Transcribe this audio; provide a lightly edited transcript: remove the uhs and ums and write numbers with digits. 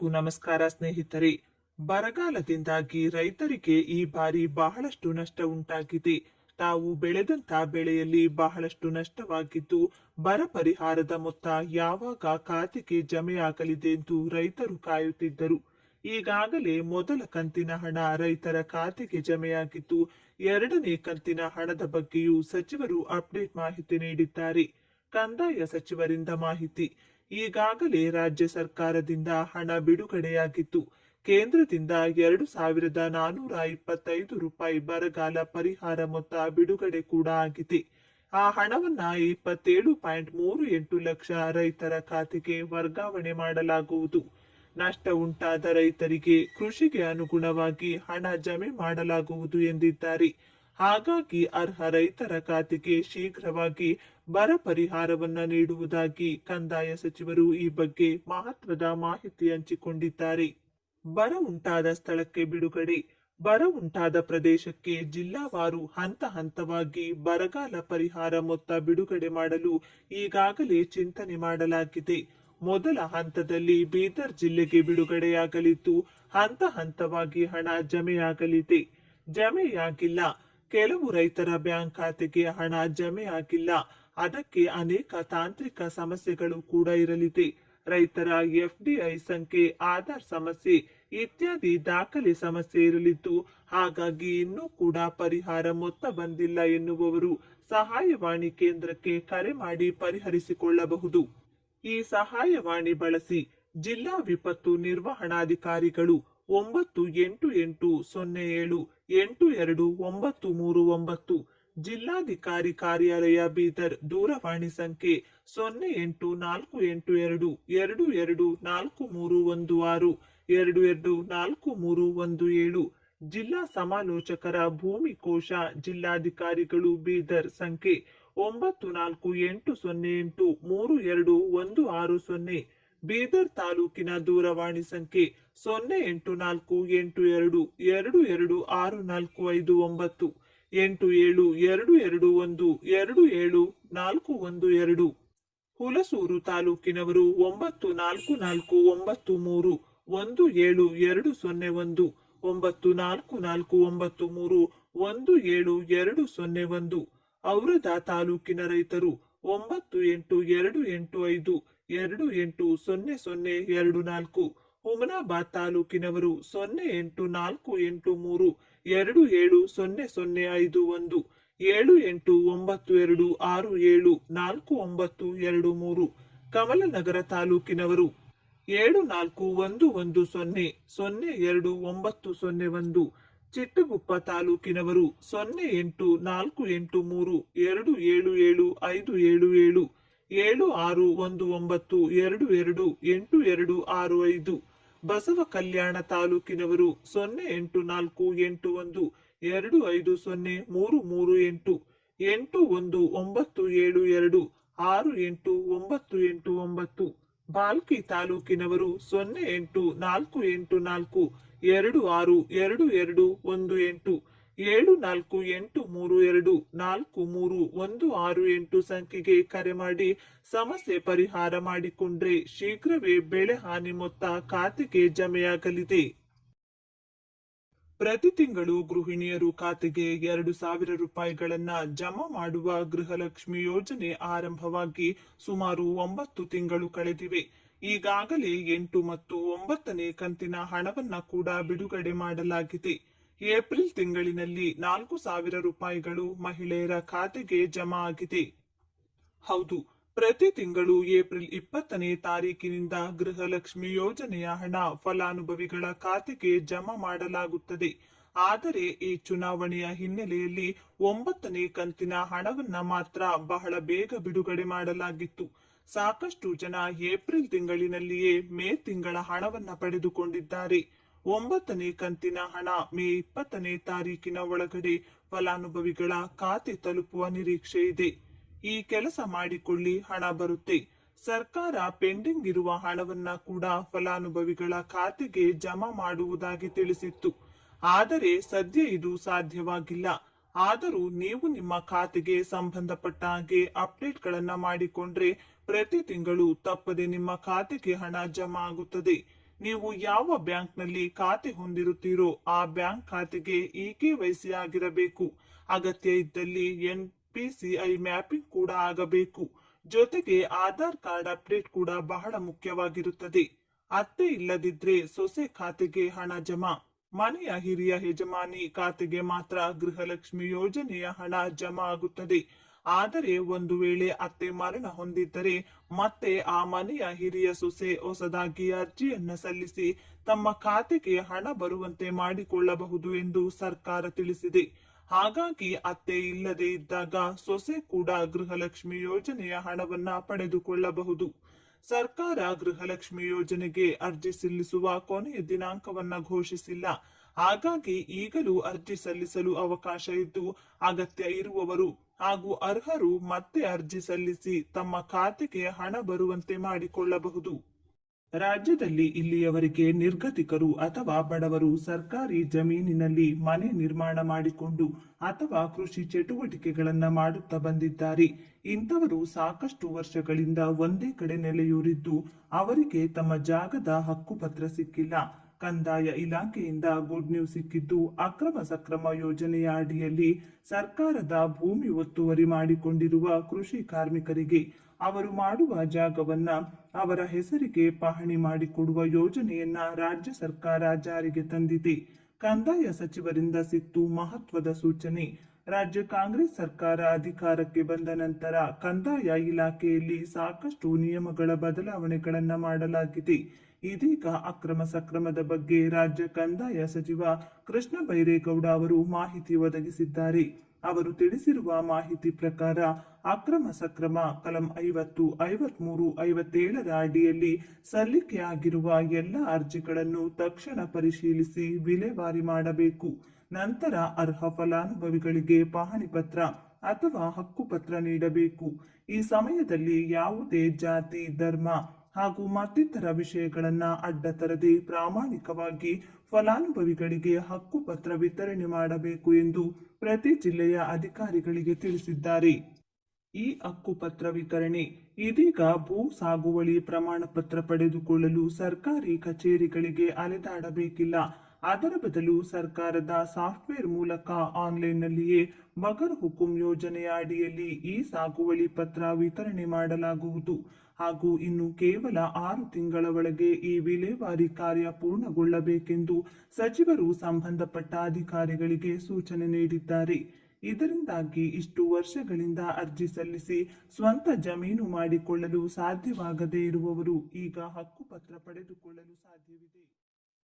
ಎಲ್ಲರಿಗೂ ನಮಸ್ಕಾರ ಸ್ನೇಹಿತರೆ. ಬರಗಾಲದಿಂದಾಗಿ ರೈತರಿಗೆ ಈ ಬಾರಿ ಬಹಳಷ್ಟು ನಷ್ಟ ಉಂಟಾಗಿದೆ. ತಾವು ಬೆಳೆದಂತ ಬೆಳೆಯಲ್ಲಿ ಬಹಳಷ್ಟು ನಷ್ಟವಾಗಿದ್ದು, ಬರ ಪರಿಹಾರದ ಮೊತ್ತ ಯಾವಾಗ ಖಾತೆಗೆ ಜಮೆಯಾಗಲಿದೆ ಎಂದು ರೈತರು ಕಾಯುತ್ತಿದ್ದರು. ಈಗಾಗಲೇ ಮೊದಲ ಕಂತಿನ ಹಣ ರೈತರ ಖಾತೆಗೆ ಜಮೆಯಾಗಿದ್ದು, ಎರಡನೇ ಕಂತಿನ ಹಣದ ಬಗ್ಗೆಯೂ ಸಚಿವರು ಅಪ್ಡೇಟ್ ಮಾಹಿತಿ ನೀಡಿದ್ದಾರೆ. ಕಂದಾಯ ಸಚಿವರಿಂದ ಮಾಹಿತಿ. ಈಗಾಗಲೇ ರಾಜ್ಯ ಸರ್ಕಾರದಿಂದ ಹಣ ಬಿಡುಗಡೆಯಾಗಿತ್ತು. ಕೇಂದ್ರದಿಂದ 2,425 ರೂಪಾಯಿ ಬರಗಾಲ ಪರಿಹಾರ ಮೊತ್ತ ಬಿಡುಗಡೆ ಕೂಡ ಆಗಿದೆ. ಆ ಹಣವನ್ನ 27.38 ಲಕ್ಷ ರೈತರ ಖಾತೆಗೆ ವರ್ಗಾವಣೆ ಮಾಡಲಾಗುವುದು. ನಷ್ಟ ಉಂಟಾದ ರೈತರಿಗೆ ಕೃಷಿಗೆ ಅನುಗುಣವಾಗಿ ಹಣ ಜಮೆ ಮಾಡಲಾಗುವುದು ಎಂದಿದ್ದಾರೆ. ಹಾಗಾಗಿ ಅರ್ಹ ರೈತರ ಖಾತೆಗೆ ಶೀಘ್ರವಾಗಿ ಬರ ಪರಿಹಾರವನ್ನ ನೀಡುವುದಾಗಿ ಕಂದಾಯ ಸಚಿವರು ಈ ಬಗ್ಗೆ ಮಹತ್ವದ ಮಾಹಿತಿ ಹಂಚಿಕೊಂಡಿದ್ದಾರೆ. ಬರ ಉಂಟಾದ ಸ್ಥಳಕ್ಕೆ ಬಿಡುಗಡೆ. ಬರ ಉಂಟಾದ ಪ್ರದೇಶಕ್ಕೆ ಜಿಲ್ಲಾವಾರು ಹಂತ ಹಂತವಾಗಿ ಬರಗಾಲ ಪರಿಹಾರ ಮೊತ್ತ ಬಿಡುಗಡೆ ಮಾಡಲು ಈಗಾಗಲೇ ಚಿಂತನೆ ಮಾಡಲಾಗಿದೆ. ಮೊದಲ ಹಂತದಲ್ಲಿ ಬೀದರ್ ಜಿಲ್ಲೆಗೆ ಬಿಡುಗಡೆಯಾಗಲಿದ್ದು, ಹಂತ ಹಂತವಾಗಿ ಹಣ ಜಮೆಯಾಗಲಿದೆ. ಜಮೆಯಾಗಿಲ್ಲ. ಕೆಲವು ರೈತರ ಬ್ಯಾಂಕ್ ಖಾತೆಗೆ ಹಣ ಜಮೆಯಾಗಿಲ್ಲ. ಅದಕ್ಕೆ ಅನೇಕ ತಾಂತ್ರಿಕ ಸಮಸ್ಯೆಗಳು ಕೂಡ ಇರಲಿದೆ. ರೈತರ ಎಫ್ಡಿಐ ಸಂಖ್ಯೆ, ಆಧಾರ್ ಸಮಸ್ಯೆ ಇತ್ಯಾದಿ ದಾಖಲೆ ಸಮಸ್ಯೆ ಇರಲಿದ್ದು, ಹಾಗಾಗಿ ಇನ್ನೂ ಕೂಡ ಪರಿಹಾರ ಮೊತ್ತ ಬಂದಿಲ್ಲ ಎನ್ನುವವರು ಸಹಾಯವಾಣಿ ಕೇಂದ್ರಕ್ಕೆ ಕರೆ ಮಾಡಿ ಪರಿಹರಿಸಿಕೊಳ್ಳಬಹುದು. ಈ ಸಹಾಯವಾಣಿ ಬಳಸಿ ಜಿಲ್ಲಾ ವಿಪತ್ತು ನಿರ್ವಹಣಾಧಿಕಾರಿಗಳು 9880782939, ಜಿಲ್ಲಾಧಿಕಾರಿ ಕಾರ್ಯಾಲಯ ಬೀದರ್ ದೂರವಾಣಿ ಸಂಖ್ಯೆ 084822243116, 224317, ಜಿಲ್ಲಾ ಸಮಾಲೋಚಕರ ಭೂಮಿ ಕೋಶ ಜಿಲ್ಲಾಧಿಕಾರಿಗಳು ಬೀದರ್ ಸಂಖ್ಯೆ 9480832160, ಬೀದರ್ ತಾಲೂಕಿನ ದೂರವಾಣಿ ಸಂಖ್ಯೆ 0848222645, 872221274112. ಹುಲಸೂರು ತಾಲೂಕಿನವರು 9449317201, 9449317201. ಔರದಾ ತಾಲೂಕಿನ ರೈತರು 9828528024, ಹುಮನಾಬಾದ್ ತಾಲೂಕಿನವರು 084832700051, 7892674923. ಕಮಲನಗರ ತಾಲೂಕಿನವರು 7411002901, ಚಿಟ್ಟಗುಪ್ಪ ತಾಲೂಕಿನವರು 084832777577, 7619222865. ಬಸವ ಕಲ್ಯಾಣ ತಾಲೂಕಿನವರು 084812503338, 8197268989. ಬಾಲ್ಕಿ ತಾಲೂಕಿನವರು 084842622218, 7483243168 ಸಂಖ್ಯೆಗೆ ಕರೆ ಮಾಡಿ ಸಮಸ್ಯೆ ಪರಿಹಾರ ಮಾಡಿಕೊಂಡ್ರೆ ಶೀಘ್ರವೇ ಬೆಳೆ ಹಾನಿ ಮೊತ್ತ ಖಾತೆಗೆ ಜಮೆಯಾಗಲಿದೆ. ಪ್ರತಿ ತಿಂಗಳು ಗೃಹಿಣಿಯರು ಖಾತೆಗೆ 2,000 ರೂಪಾಯಿಗಳನ್ನ ಜಮಾ ಮಾಡುವ ಗೃಹಲಕ್ಷ್ಮಿ ಯೋಜನೆ ಆರಂಭವಾಗಿ ಸುಮಾರು 9 ತಿಂಗಳು ಕಳೆದಿವೆ. ಈಗಾಗಲೇ 8 ಮತ್ತು 9ನೇ ಕಂತಿನ ಹಣವನ್ನ ಕೂಡ ಬಿಡುಗಡೆ ಮಾಡಲಾಗಿದೆ. ಏಪ್ರಿಲ್ ತಿಂಗಳಿನಲ್ಲಿ 4,000 ರೂಪಾಯಿಗಳು ಮಹಿಳೆಯರ ಖಾತೆಗೆ ಜಮಾ ಆಗಿದೆ. ಹೌದು, ಪ್ರತಿ ತಿಂಗಳು ಏಪ್ರಿಲ್ 20ನೇ ತಾರೀಕಿನಿಂದ ಗೃಹಲಕ್ಷ್ಮಿ ಯೋಜನೆಯ ಹಣ ಫಲಾನುಭವಿಗಳ ಖಾತೆಗೆ ಜಮಾ ಮಾಡಲಾಗುತ್ತದೆ. ಆದರೆ ಈ ಚುನಾವಣೆಯ ಹಿನ್ನೆಲೆಯಲ್ಲಿ 9ನೇ ಕಂತಿನ ಹಣವನ್ನ ಮಾತ್ರ ಬಹಳ ಬೇಗ ಬಿಡುಗಡೆ ಮಾಡಲಾಗಿತ್ತು. ಸಾಕಷ್ಟು ಜನ ಏಪ್ರಿಲ್ ತಿಂಗಳಿನಲ್ಲಿಯೇ ಮೇ ತಿಂಗಳ ಹಣವನ್ನ ಪಡೆದುಕೊಂಡಿದ್ದಾರೆ. 9ನೇ ಕಂತಿನ ಹಣ ಮೇ 20ನೇ ತಾರೀಕಿನ ಒಳಗಡೆ ಫಲಾನುಭವಿಗಳ ಖಾತೆ ತಲುಪುವ ನಿರೀಕ್ಷೆ ಇದೆ. ಈ ಕೆಲಸ ಮಾಡಿಕೊಳ್ಳಿ, ಹಣ ಬರುತ್ತೆ. ಸರ್ಕಾರ ಪೆಂಡಿಂಗ್ ಇರುವ ಹಣವನ್ನ ಕೂಡ ಫಲಾನುಭವಿಗಳ ಖಾತೆಗೆ ಜಮಾ ಮಾಡುವುದಾಗಿ ತಿಳಿಸಿತ್ತು. ಆದರೆ ಸದ್ಯ ಇದು ಸಾಧ್ಯವಾಗಿಲ್ಲ. ಆದರೂ ನೀವು ನಿಮ್ಮ ಖಾತೆಗೆ ಸಂಬಂಧಪಟ್ಟ ಹಾಗೆ ಅಪ್ಡೇಟ್ ಗಳನ್ನ ಮಾಡಿಕೊಂಡ್ರೆ ಪ್ರತಿ ತಿಂಗಳು ತಪ್ಪದೆ ನಿಮ್ಮ ಖಾತೆಗೆ ಹಣ ಜಮಾ ಆಗುತ್ತದೆ. ನೀವು ಯಾವ ಬ್ಯಾಂಕ್ನಲ್ಲಿ ಖಾತೆ ಹೊಂದಿರುತ್ತೀರೋ ಆ ಬ್ಯಾಂಕ್ ಖಾತೆಗೆ ಇಕೆವೈಸಿ ಆಗಿರಬೇಕು. ಅಗತ್ಯ ಇದ್ದಲ್ಲಿ ಎನ್ಪಿಸಿಐ ಮ್ಯಾಪಿಂಗ್ ಕೂಡ ಆಗಬೇಕು. ಜೊತೆಗೆ ಆಧಾರ್ ಕಾರ್ಡ್ ಅಪ್ಡೇಟ್ ಕೂಡ ಬಹಳ ಮುಖ್ಯವಾಗಿರುತ್ತದೆ. ಅತ್ತೆ ಇಲ್ಲದಿದ್ರೆ ಸೊಸೆ ಖಾತೆಗೆ ಹಣ ಜಮಾ. ಮನೆಯ ಹಿರಿಯ ಯಜಮಾನಿ ಖಾತೆಗೆ ಮಾತ್ರ ಗೃಹಲಕ್ಷ್ಮಿ ಯೋಜನೆಯ ಹಣ ಜಮಾ ಆಗುತ್ತದೆ. ಆದರೆ ಒಂದು ವೇಳೆ ಅತ್ತೆ ಮರಣ ಹೊಂದಿದ್ದರೆ ಮತ್ತೆ ಆ ಮನೆಯ ಹಿರಿಯ ಸೊಸೆ ಹೊಸದಾಗಿ ಅರ್ಜಿಯನ್ನ ಸಲ್ಲಿಸಿ ತಮ್ಮ ಖಾತೆಗೆ ಹಣ ಬರುವಂತೆ ಮಾಡಿಕೊಳ್ಳಬಹುದು ಎಂದು ಸರ್ಕಾರ ತಿಳಿಸಿದೆ. ಹಾಗಾಗಿ ಅತ್ತೆ ಇಲ್ಲದೆ ಇದ್ದಾಗ ಸೊಸೆ ಕೂಡ ಗೃಹಲಕ್ಷ್ಮಿ ಯೋಜನೆಯ ಹಣವನ್ನ ಪಡೆದುಕೊಳ್ಳಬಹುದು. ಸರ್ಕಾರ ಗೃಹಲಕ್ಷ್ಮಿ ಯೋಜನೆಗೆ ಅರ್ಜಿ ಸಲ್ಲಿಸುವ ಕೊನೆಯ ದಿನಾಂಕವನ್ನ ಘೋಷಿಸಿಲ್ಲ. ಹಾಗಾಗಿ ಈಗಲೂ ಅರ್ಜಿ ಸಲ್ಲಿಸಲು ಅವಕಾಶ ಇದ್ದು ಅಗತ್ಯ ಇರುವವರು ಹಾಗೂ ಅರ್ಹರು ಮತ್ತೆ ಅರ್ಜಿ ಸಲ್ಲಿಸಿ ತಮ್ಮ ಖಾತೆಗೆ ಹಣ ಬರುವಂತೆ ಮಾಡಿಕೊಳ್ಳಬಹುದು. ರಾಜ್ಯದಲ್ಲಿ ಇಲ್ಲಿಯವರೆಗೆ ನಿರ್ಗತಿಕರು ಅಥವಾ ಬಡವರು ಸರ್ಕಾರಿ ಜಮೀನಿನಲ್ಲಿ ಮನೆ ನಿರ್ಮಾಣ ಮಾಡಿಕೊಂಡು ಅಥವಾ ಕೃಷಿ ಚಟುವಟಿಕೆಗಳನ್ನ ಮಾಡುತ್ತಾ ಬಂದಿದ್ದಾರೆ. ಇಂಥವರು ಸಾಕಷ್ಟು ವರ್ಷಗಳಿಂದ ಒಂದೇ ಕಡೆ ನೆಲೆಯೂರಿದ್ದು ಅವರಿಗೆ ತಮ್ಮ ಜಾಗದ ಹಕ್ಕುಪತ್ರ ಸಿಕ್ಕಿಲ್ಲ. ಕಂದಾಯ ಇಲಾಖೆಯಿಂದ ಗುಡ್ ನ್ಯೂಸ್ ಸಿಕ್ಕಿದ್ದು, ಅಕ್ರಮ ಸಕ್ರಮ ಯೋಜನೆಯ ಅಡಿಯಲ್ಲಿ ಸರ್ಕಾರದ ಭೂಮಿ ಒತ್ತುವರಿ ಮಾಡಿಕೊಂಡಿರುವ ಕೃಷಿ ಕಾರ್ಮಿಕರಿಗೆ ಅವರು ಮಾಡುವ ಜಾಗವನ್ನ ಅವರ ಹೆಸರಿಗೆ ಪಹಣಿ ಮಾಡಿಕೊಡುವ ಯೋಜನೆಯನ್ನ ರಾಜ್ಯ ಸರ್ಕಾರ ಜಾರಿಗೆ ತಂದಿದೆ. ಕಂದಾಯ ಸಚಿವರಿಂದ ಸಿಕ್ತು ಮಹತ್ವದ ಸೂಚನೆ. ರಾಜ್ಯ ಕಾಂಗ್ರೆಸ್ ಸರ್ಕಾರ ಅಧಿಕಾರಕ್ಕೆ ಬಂದ ನಂತರ ಕಂದಾಯ ಇಲಾಖೆಯಲ್ಲಿ ಸಾಕಷ್ಟು ನಿಯಮಗಳ ಬದಲಾವಣೆಗಳನ್ನ ಮಾಡಲಾಗಿದೆ. ಇದೀಗ ಅಕ್ರಮ ಸಕ್ರಮದ ಬಗ್ಗೆ ರಾಜ್ಯ ಕಂದಾಯ ಸಚಿವ ಕೃಷ್ಣ ಬೈರೇಗೌಡ ಅವರು ಮಾಹಿತಿ ಒದಗಿಸಿದ್ದಾರೆ. ಅವರು ತಿಳಿಸಿರುವ ಮಾಹಿತಿ ಪ್ರಕಾರ ಅಕ್ರಮ ಸಕ್ರಮ ಕಲಂ 50, 53, 57ರ ಅಡಿಯಲ್ಲಿ ಸಲ್ಲಿಕೆಯಾಗಿರುವ ಎಲ್ಲ ಅರ್ಜಿಗಳನ್ನು ತಕ್ಷಣ ಪರಿಶೀಲಿಸಿ ವಿಲೇವಾರಿ ಮಾಡಬೇಕು. ನಂತರ ಅರ್ಹ ಫಲಾನುಭವಿಗಳಿಗೆ ಪಹಣಿ ಪತ್ರ ಅಥವಾ ಹಕ್ಕುಪತ್ರ ನೀಡಬೇಕು. ಈ ಸಮಯದಲ್ಲಿ ಯಾವುದೇ ಜಾತಿ, ಧರ್ಮ ಹಾಗೂ ಮತ್ತಿತರ ವಿಷಯಗಳನ್ನ ಅಡ್ಡ ತರದೆ ಪ್ರಾಮಾಣಿಕವಾಗಿ ಫಲಾನುಭವಿಗಳಿಗೆ ಹಕ್ಕುಪತ್ರ ವಿತರಣೆ ಮಾಡಬೇಕು ಎಂದು ಪ್ರತಿ ಜಿಲ್ಲೆಯ ಅಧಿಕಾರಿಗಳಿಗೆ ತಿಳಿಸಿದ್ದಾರೆ. ಈ ಹಕ್ಕುಪತ್ರ ವಿತರಣೆ ಇದೀಗ ಭೂ ಸಾಗುವಳಿ ಪ್ರಮಾಣ ಪತ್ರ ಪಡೆದುಕೊಳ್ಳಲು ಸರ್ಕಾರಿ ಕಚೇರಿಗಳಿಗೆ ಅಲೆದಾಡಬೇಕಿಲ್ಲ. ಅದರ ಬದಲು ಸರ್ಕಾರದ ಸಾಫ್ಟ್ವೇರ್ ಮೂಲಕ ಆನ್ಲೈನ್ನಲ್ಲಿಯೇ ಬಗರ್ ಹುಕುಂ ಯೋಜನೆಯ ಅಡಿಯಲ್ಲಿ ಈ ಸಾಗುವಳಿ ಪತ್ರ ವಿತರಣೆ ಮಾಡಲಾಗುವುದು ಹಾಗೂ ಇನ್ನು ಕೇವಲ 6 ತಿಂಗಳ ಒಳಗೆ ಈ ವಿಲೇವಾರಿ ಕಾರ್ಯ ಪೂರ್ಣಗೊಳ್ಳಬೇಕೆಂದು ಸಚಿವರು ಸಂಬಂಧಪಟ್ಟ ಅಧಿಕಾರಿಗಳಿಗೆ ಸೂಚನೆ ನೀಡಿದ್ದಾರೆ. ಇದರಿಂದಾಗಿ ಇಷ್ಟು ವರ್ಷಗಳಿಂದ ಅರ್ಜಿ ಸಲ್ಲಿಸಿ ಸ್ವಂತ ಜಮೀನು ಮಾಡಿಕೊಳ್ಳಲು ಸಾಧ್ಯವಾಗದೇ ಇರುವವರು ಈಗ ಹಕ್ಕುಪತ್ರ ಪಡೆದುಕೊಳ್ಳಲು ಸಾಧ್ಯವಿದೆ.